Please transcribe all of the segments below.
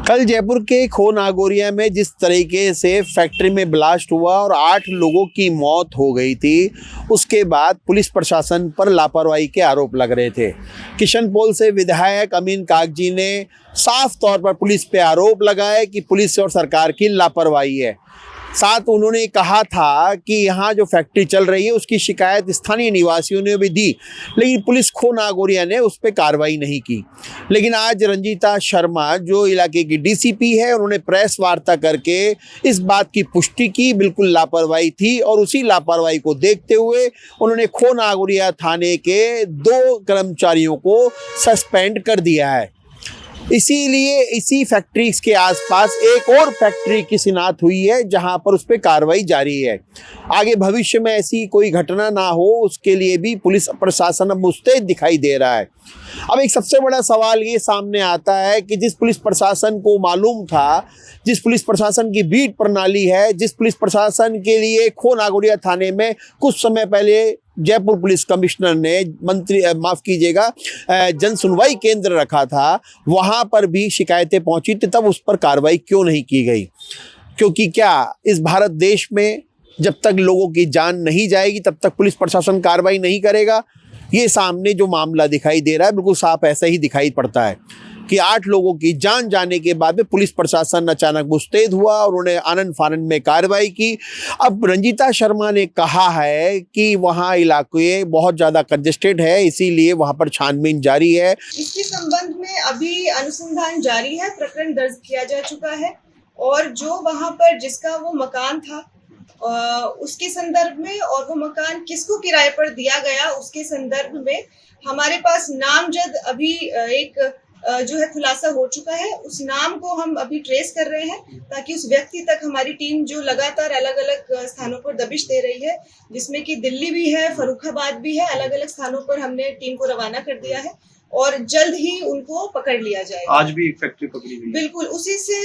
कल जयपुर के खो नागौरिया में जिस तरीके से फैक्ट्री में ब्लास्ट हुआ और 8 लोगों की मौत हो गई थी, उसके बाद पुलिस प्रशासन पर लापरवाही के आरोप लग रहे थे। किशनपोल से विधायक अमीन कागजी ने साफ तौर पर पुलिस पे आरोप लगाए कि पुलिस और सरकार की लापरवाही है। साथ उन्होंने कहा था कि यहाँ जो फैक्ट्री चल रही है उसकी शिकायत स्थानीय निवासियों ने भी दी, लेकिन पुलिस खो नागौरिया ने उस पर कार्रवाई नहीं की। लेकिन आज रंजीता शर्मा जो इलाके की डीसीपी है, उन्होंने प्रेस वार्ता करके इस बात की पुष्टि की बिल्कुल लापरवाही थी और उसी लापरवाही को देखते हुए उन्होंने खो नागौरिया थाने के 2 कर्मचारियों को सस्पेंड कर दिया है। इसीलिए इसी फैक्ट्री के आसपास एक और फैक्ट्री की शिनाख्त हुई है जहां पर उस पर कार्रवाई जारी है। आगे भविष्य में ऐसी कोई घटना ना हो उसके लिए भी पुलिस प्रशासन अब मुस्तैद दिखाई दे रहा है। अब एक सबसे बड़ा सवाल ये सामने आता है कि जिस पुलिस प्रशासन को मालूम था, जिस पुलिस प्रशासन की बीट प्रणाली है, जिस पुलिस प्रशासन के लिए खो नागौरिया थाने में कुछ समय पहले जयपुर पुलिस कमिश्नर ने जन सुनवाई केंद्र रखा था, वहां पर भी शिकायतें पहुंची थी, तब उस पर कार्रवाई क्यों नहीं की गई? क्योंकि क्या इस भारत देश में जब तक लोगों की जान नहीं जाएगी तब तक पुलिस प्रशासन कार्रवाई नहीं करेगा? ये सामने जो मामला दिखाई दे रहा है बिल्कुल साफ ऐसा ही दिखाई पड़ता है कि 8 लोगों की जान जाने के बाद में पुलिस प्रशासन अचानक मुस्तैद हुआ और उन्होंने आनन फानन में कार्रवाई की। अब रंजीता शर्मा ने कहा है कि वहाँ इलाके बहुत ज़्यादा कंजेस्टेड है, इसीलिए वहाँ पर छानबीन जारी है। इसके संबंध में अभी अनुसंधान जारी है, प्रकरण दर्ज किया जा चुका है और जो वहाँ पर जिसका वो मकान था उसके संदर्भ में और वो मकान किसको किराए पर दिया गया उसके संदर्भ में हमारे पास नामजद अभी एक जो है खुलासा हो चुका है। उस नाम को हम अभी ट्रेस कर रहे हैं ताकि उस व्यक्ति तक हमारी टीम जो लगातार अलग अलग स्थानों पर दबिश दे रही है, जिसमें कि दिल्ली भी है, फर्रुखाबाद भी है, अलग अलग स्थानों पर हमने टीम को रवाना कर दिया है और जल्द ही उनको पकड़ लिया जाएगा। आज भी एक फैक्ट्री पकड़ी गई। बिल्कुल उसी से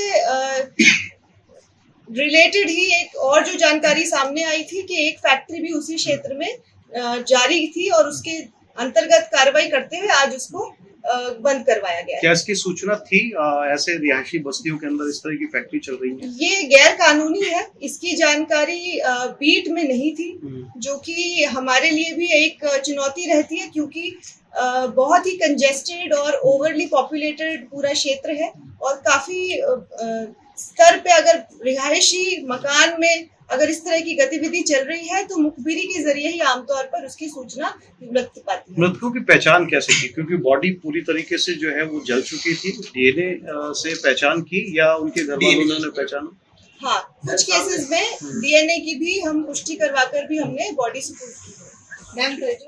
रिलेटेड ही एक और जो जानकारी सामने आई थी कि एक फैक्ट्री भी उसी क्षेत्र में जारी थी और उसके अंतर्गत कार्रवाई करते हुए आज उसको बंद करवाया गया। क्या इसकी सूचना थी ऐसे रिहायशी बस्तियों के अंदर इस तरह की फैक्ट्री चल रही है? ये गैर कानूनी है, इसकी जानकारी बीट में नहीं थी, जो कि हमारे लिए भी एक चुनौती रहती है क्योंकि बहुत ही कंजेस्टेड और ओवरली पॉपुलेटेड पूरा क्षेत्र है और काफी स्तर पे अगर रिहायशी मकान में अगर इस तरह की गतिविधि चल रही है तो मुखबिरी के जरिए ही आमतौर पर उसकी सूचना मिल पाती है। मृतकों की पहचान कैसे की? क्योंकि बॉडी पूरी तरीके से जो है वो जल चुकी थी, डीएनए से पहचान की या उनके घर वालों ने पहचाना? हाँ, कुछ केसेस में डीएनए की भी हम पुष्टि करवाकर भी हमने बॉडी सुपुर्द की।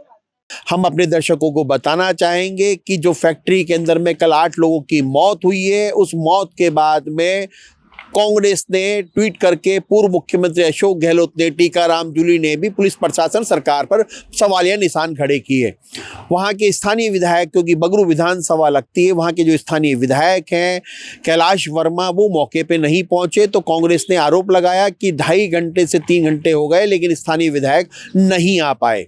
हम अपने दर्शकों को बताना चाहेंगे कि जो फैक्ट्री के अंदर में कल 8 लोगों की मौत हुई है, उस मौत के बाद में कांग्रेस ने ट्वीट करके पूर्व मुख्यमंत्री अशोक गहलोत ने, टीकाराम जूली ने भी पुलिस प्रशासन सरकार पर सवालिया निशान खड़े किए। वहाँ के स्थानीय विधायक, क्योंकि बगरू विधानसभा लगती है, वहाँ के जो स्थानीय विधायक हैं कैलाश वर्मा, वो मौके पे नहीं पहुँचे तो कांग्रेस ने आरोप लगाया कि 2.5 घंटे से 3 घंटे हो गए लेकिन स्थानीय विधायक नहीं आ पाए।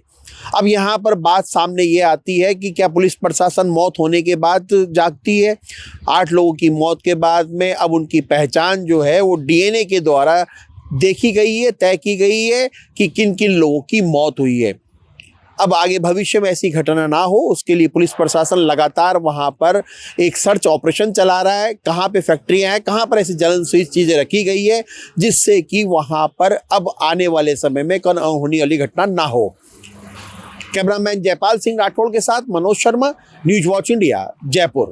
अब यहाँ पर बात सामने ये आती है कि क्या पुलिस प्रशासन मौत होने के बाद जागती है? 8 लोगों की मौत के बाद में अब उनकी पहचान जो है वो डीएनए के द्वारा देखी गई है, तय की गई है कि किन किन लोगों की मौत हुई है। अब आगे भविष्य में ऐसी घटना ना हो उसके लिए पुलिस प्रशासन लगातार वहाँ पर एक सर्च ऑपरेशन चला रहा है। कहाँ पे फैक्ट्रियाँ हैं, कहाँ पर ऐसी ज्वलनशील चीज़ें रखी गई है जिससे कि वहाँ पर अब आने वाले समय में कोई अनहोनी वाली घटना ना हो। कैमरामैन जयपाल सिंह राठौड़ के साथ Manoj Sharma, news watch India, Jaipur.